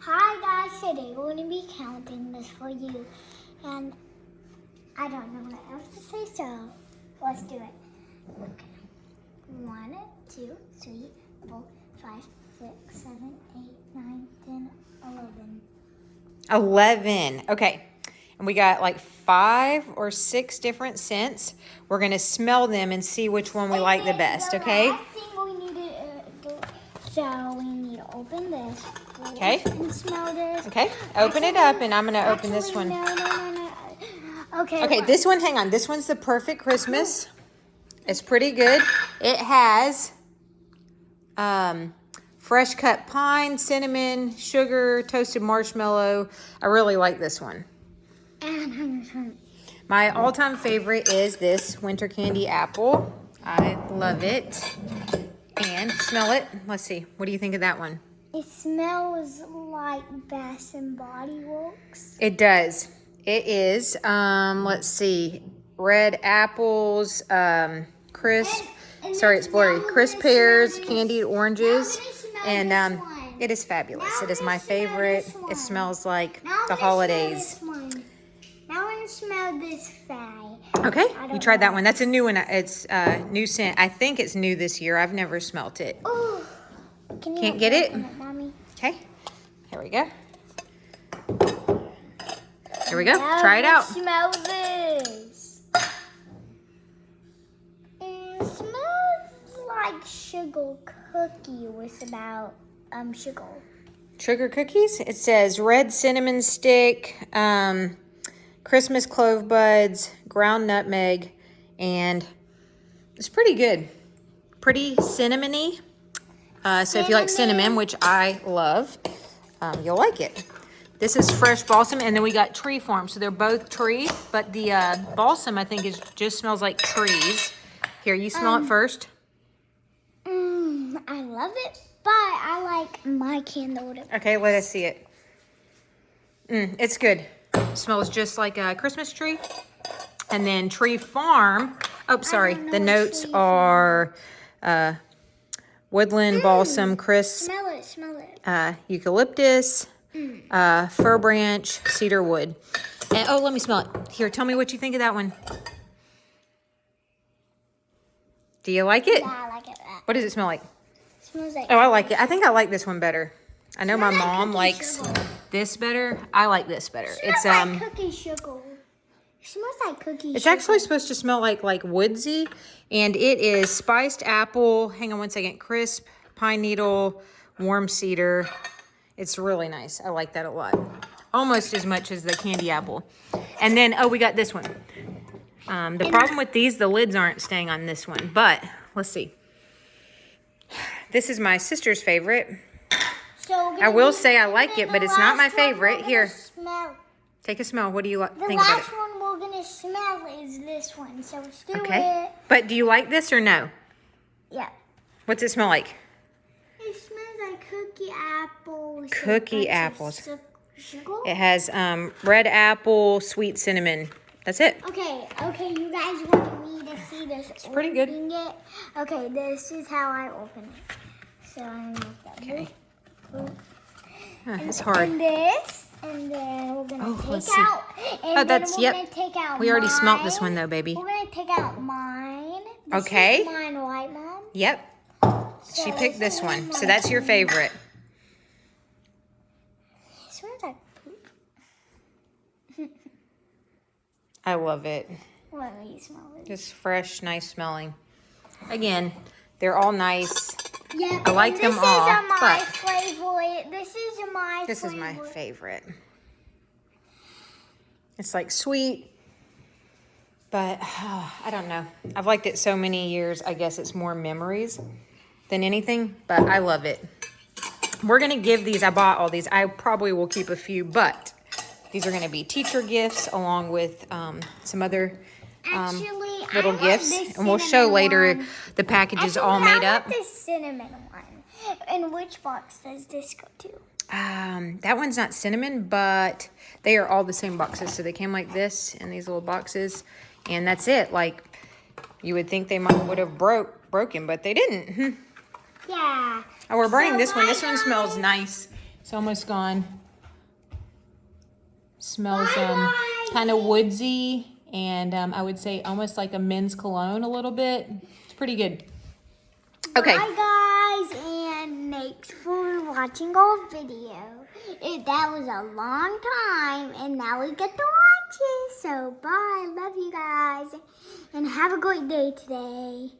Hi guys, today we're going to be counting this for you. And I don't know what else to say, so let's do it. Okay. 1, 2, 3, 4, 5, 6, 7, 8, 9, 10, 11. 11. Okay. And we got like 5 or 6 different scents. We're going to smell them and see which one we like the best, okay? Last thing we need to do, so we need to open this. Okay. And smell this. Okay. Open it up, and I'm going to open this one. No. Okay. Okay, this one, hang on. This one's the Perfect Christmas. It's pretty good. It has fresh cut pine, cinnamon, sugar, toasted marshmallow. I really like this one. My all-time favorite is this winter candy apple. I love it. And smell it. Let's see. What do you think of that one? It smells like Bath&bodyworks. It does. It is. Let's see. Red apples, crisp. Sorry, it's blurry. Crisp pears, candied oranges, and it is fabulous. It is my favorite. It smells like the holidays. Now I'm gonna smell this fry. Okay, you tried that one. That's a new one. It's new scent. I think it's new this year. I've never smelt it. Ooh. Can't get it? Mommy? Okay, here we go. Here we go. Try it out. Smell this. It smells like sugar cookie with about sugar. Sugar cookies. It says red cinnamon stick, Christmas clove buds, ground nutmeg, and it's pretty good. Pretty cinnamony. So if you like cinnamon, which I love, you'll like it. This is fresh balsam, and then we got tree farm. So they're both tree, but the balsam, I think, just smells like trees. Here, you smell it first. I love it, but I like my candle. Okay, let us see it. It's good. It smells just like a Christmas tree. And then tree farm. Oh, sorry. The notes are woodland, balsam, crisp, Smell it. eucalyptus, fir branch, cedar wood. And oh, let me smell it. Here, tell me what you think of that one. Do you like it? Yeah, I like it. What does it smell like? It smells like. Oh, I like it. I think I like this one better. I know my Smells like mom cookie likes sugar. this better. I like this better. It smells like cookie sugar. It smells like cookie sugar. It's actually supposed to smell like woodsy, and it is spiced apple. Hang on one second. Crisp, pine needle, warm cedar. It's really nice. I like that a lot. Almost as much as the candy apple. And then, oh, we got this one. The problem with these, the lids aren't staying on this one, but let's see. This is my sister's favorite. So I will say I like it, but it's not my favorite. Here, Smell. take a smell. What do you The think about it? last one we're gonna smell is this one. So let's do Okay. it. But do you like this or no? Yeah. What's it smell like? It smells like cookie apples. Cookie apples. Sugar? It has red apple, sweet cinnamon. That's it. Okay, you guys want me to see this? It's pretty good. It? Okay, this is how I open it. So I'm gonna make that. Okay. Boop. It's hard. And this, and then we're gonna let's take see. out. And Oh, then that's, we're yep. gonna take out We already smelt this mine. one though, baby. We're gonna take out mine. This Okay. is mine, right, Mom? Yep. So She picked this one. is So that's your mine. favorite. It smells like poop. I love it. Let me smell it. Just fresh, nice smelling. Again, they're all nice. Yeah, I like them all, This is my but favorite. This is my favorite. It's like sweet, but I don't know. I've liked it so many years. I guess it's more memories than anything, but I love it. We're going to give these. I bought all these. I probably will keep a few, but these are going to be teacher gifts along with some other little gifts. And we'll show later the package is all made up. I want this cinnamon one. And which box does this go to? That one's not cinnamon, but they are all the same boxes. So they came like this in these little boxes, and that's it. Like you would think they would have broken, but they didn't. Yeah. Oh, we're burning this one. This one smells nice. It's almost gone. Smells Bye, kind of woodsy, and I would say almost like a men's cologne a little bit. It's pretty good. Okay. Bye guys, and thanks for watching our video. That was a long time, and now we get to watch it. So bye, love you guys, and have a great day today.